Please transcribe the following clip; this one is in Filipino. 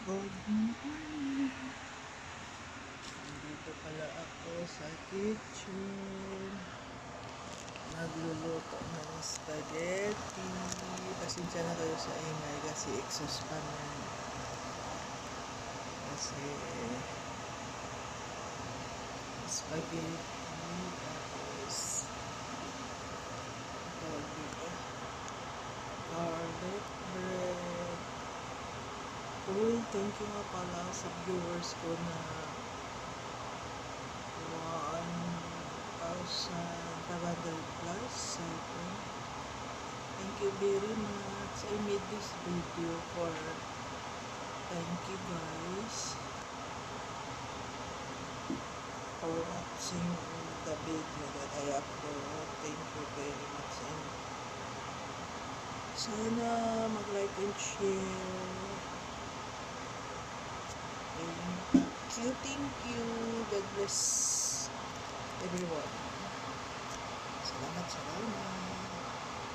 Good morning. Nandito pala ako sa kitchen. Nagluluto ng spaghetti. Pasensya na kayo sa ingay kasi exhaust fan na. Kasi spaghetti tapos tawag dito, garlic bread. Uy, thank you nga pala sa viewers ko na 1,500 plus. So, thank you very much. I made this video for thank you guys for watching the video that I upload. Thank you very much. And sana mag-like and share. Thank you. God bless everyone. Salamat.